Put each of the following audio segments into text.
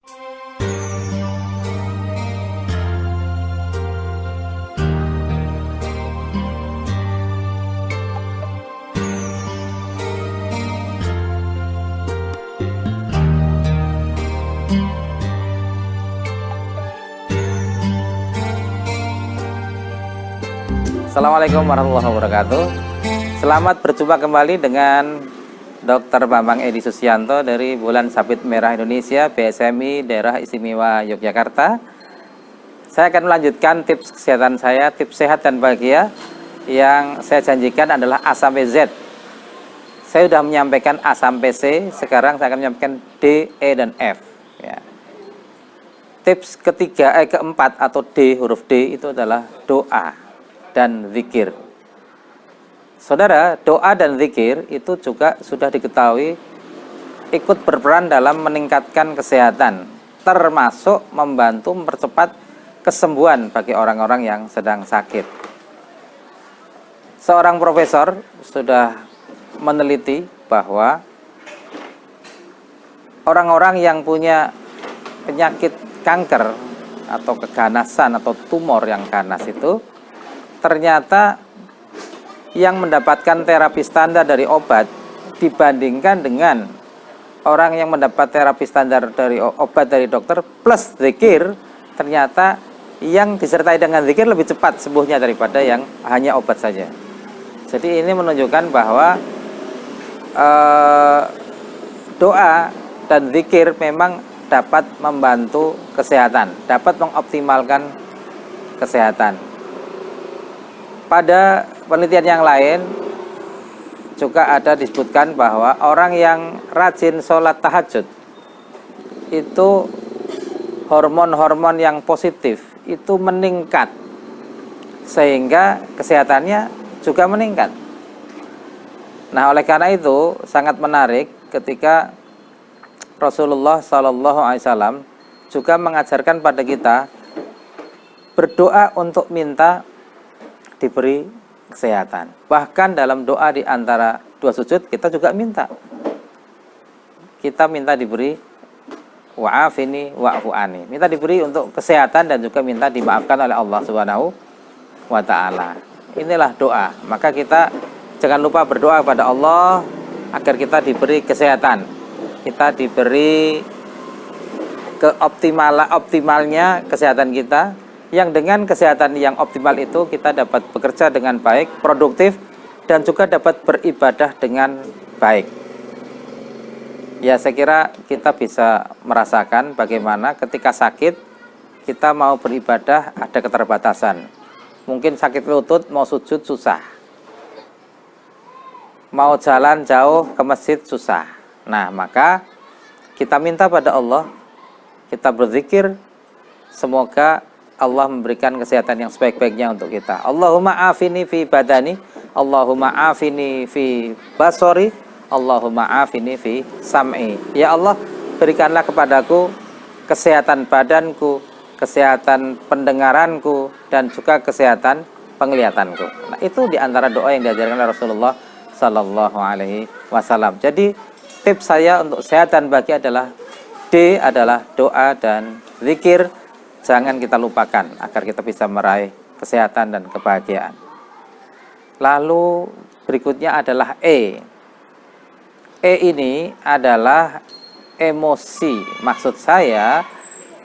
Assalamualaikum warahmatullahi wabarakatuh. Selamat berjumpa kembali dengan Dr. Bambang Edi Susianto dari Bulan Sabit Merah Indonesia, BSMI Daerah Istimewa Yogyakarta. Saya akan melanjutkan tips kesehatan saya, tips sehat dan bahagia yang saya janjikan adalah A sampai Z. Saya sudah menyampaikan A sampai C, sekarang saya akan menyampaikan D, E, dan F. Ya. Tips keempat atau D, huruf D itu adalah doa dan zikir. Saudara, doa dan zikir itu juga sudah diketahui ikut berperan dalam meningkatkan kesehatan, termasuk membantu mempercepat kesembuhan bagi orang-orang yang sedang sakit. Seorang profesor sudah meneliti bahwa orang-orang yang punya penyakit kanker atau keganasan atau tumor yang ganas itu ternyata yang mendapatkan terapi standar dari obat dibandingkan dengan orang yang mendapat terapi standar dari obat dari dokter plus zikir, ternyata yang disertai dengan zikir lebih cepat sembuhnya daripada yang hanya obat saja. Jadi ini menunjukkan bahwa doa dan zikir memang dapat membantu kesehatan, dapat mengoptimalkan kesehatan. Pada penelitian yang lain juga ada disebutkan bahwa orang yang rajin sholat tahajud itu hormon-hormon yang positif itu meningkat sehingga kesehatannya juga meningkat. Nah, oleh karena itu sangat menarik ketika Rasulullah SAW juga mengajarkan pada kita berdoa untuk minta diberi kesehatan. Bahkan dalam doa di antara dua sujud kita juga minta. Kita minta diberi wa'afini wa'fu ani. Minta diberi untuk kesehatan dan juga minta dimaafkan oleh Allah Subhanahu wa taala. Inilah doa. Maka kita jangan lupa berdoa kepada Allah agar kita diberi kesehatan. Kita diberi optimalnya kesehatan kita, yang dengan kesehatan yang optimal itu kita dapat bekerja dengan baik, produktif, dan juga dapat beribadah dengan baik. Ya, saya kira kita bisa merasakan bagaimana ketika sakit kita mau beribadah ada keterbatasan. Mungkin sakit lutut mau sujud susah, mau jalan jauh ke masjid susah. Nah, maka kita minta pada Allah, kita berzikir, semoga Allah memberikan kesehatan yang sebaik-baiknya untuk kita. Allahumma afini fi badani, Allahumma afini fi basori, Allahumma afini fi sam'i. Ya Allah, berikanlah kepadaku kesehatan badanku, kesehatan pendengaranku, dan juga kesehatan penglihatanku. Nah, itu diantara doa yang diajarkan oleh Rasulullah Sallallahu Alaihi Wasallam. Jadi tips saya untuk sehat dan bahagia adalah D adalah doa dan zikir. Jangan kita lupakan agar kita bisa meraih kesehatan dan kebahagiaan. Lalu berikutnya adalah E. E ini adalah emosi. Maksud saya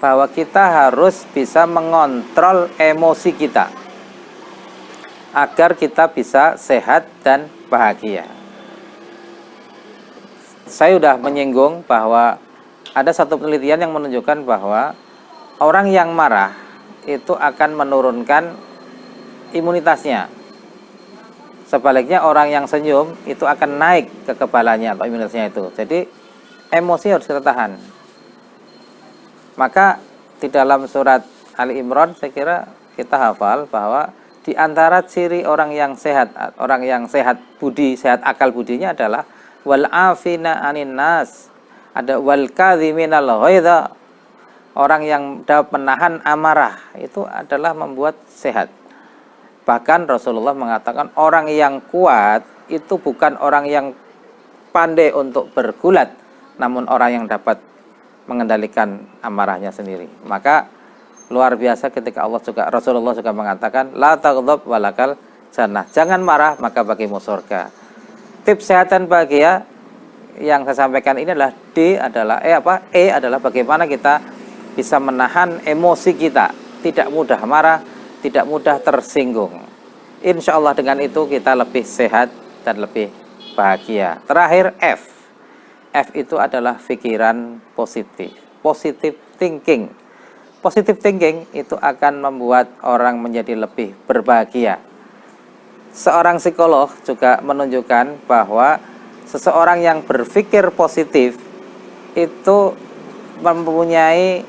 bahwa kita harus bisa mengontrol emosi kita agar kita bisa sehat dan bahagia. Saya sudah menyinggung bahwa ada satu penelitian yang menunjukkan bahwa orang yang marah itu akan menurunkan imunitasnya. Sebaliknya orang yang senyum itu akan naik kekebalannya atau imunitasnya itu. Jadi emosi harus kita tahan. Maka di dalam surat Ali Imran saya kira kita hafal bahwa di antara ciri orang yang sehat budi, sehat akal budinya adalah wal afina anin nas, ada wal kadhiminal ghaidha. Orang yang dapat menahan amarah itu adalah membuat sehat. Bahkan Rasulullah mengatakan orang yang kuat itu bukan orang yang pandai untuk bergulat, namun orang yang dapat mengendalikan amarahnya sendiri. Maka luar biasa ketika Rasulullah juga mengatakan la taghdab walakal jannah. Jangan marah maka bagimu surga. Tips sehat dan bahagia yang saya sampaikan ini adalah E adalah bagaimana kita bisa menahan emosi kita, tidak mudah marah, tidak mudah tersinggung. Insya Allah dengan itu kita lebih sehat dan lebih bahagia. Terakhir F itu adalah pikiran positif, positive thinking. Positive thinking itu akan membuat orang menjadi lebih berbahagia. Seorang psikolog juga menunjukkan bahwa seseorang yang berpikir positif itu mempunyai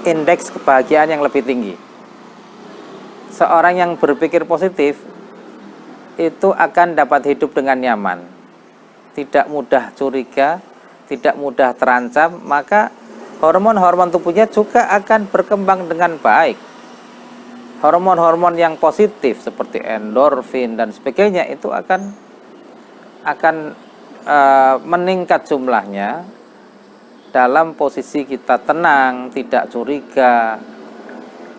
indeks kebahagiaan yang lebih tinggi. Seorang yang berpikir positif itu akan dapat hidup dengan nyaman, tidak mudah curiga, tidak mudah terancam, maka hormon-hormon tubuhnya juga akan berkembang dengan baik. Hormon-hormon yang positif seperti endorfin dan sebagainya itu akan meningkat jumlahnya dalam posisi kita tenang, tidak curiga,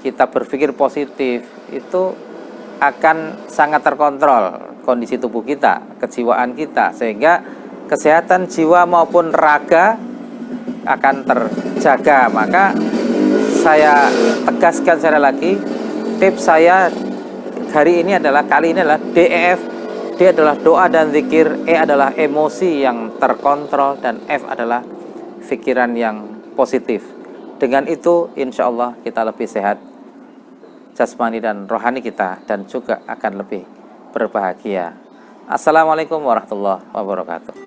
kita berpikir positif, itu akan sangat terkontrol kondisi tubuh kita, kejiwaan kita, sehingga kesehatan jiwa maupun raga akan terjaga. Maka saya tegaskan sekali lagi, tips saya kali ini adalah DEF. D adalah doa dan zikir, E adalah emosi yang terkontrol, dan F adalah pikiran yang positif. Dengan itu insya Allah kita lebih sehat jasmani dan rohani kita, dan juga akan lebih berbahagia. Assalamualaikum warahmatullahi wabarakatuh.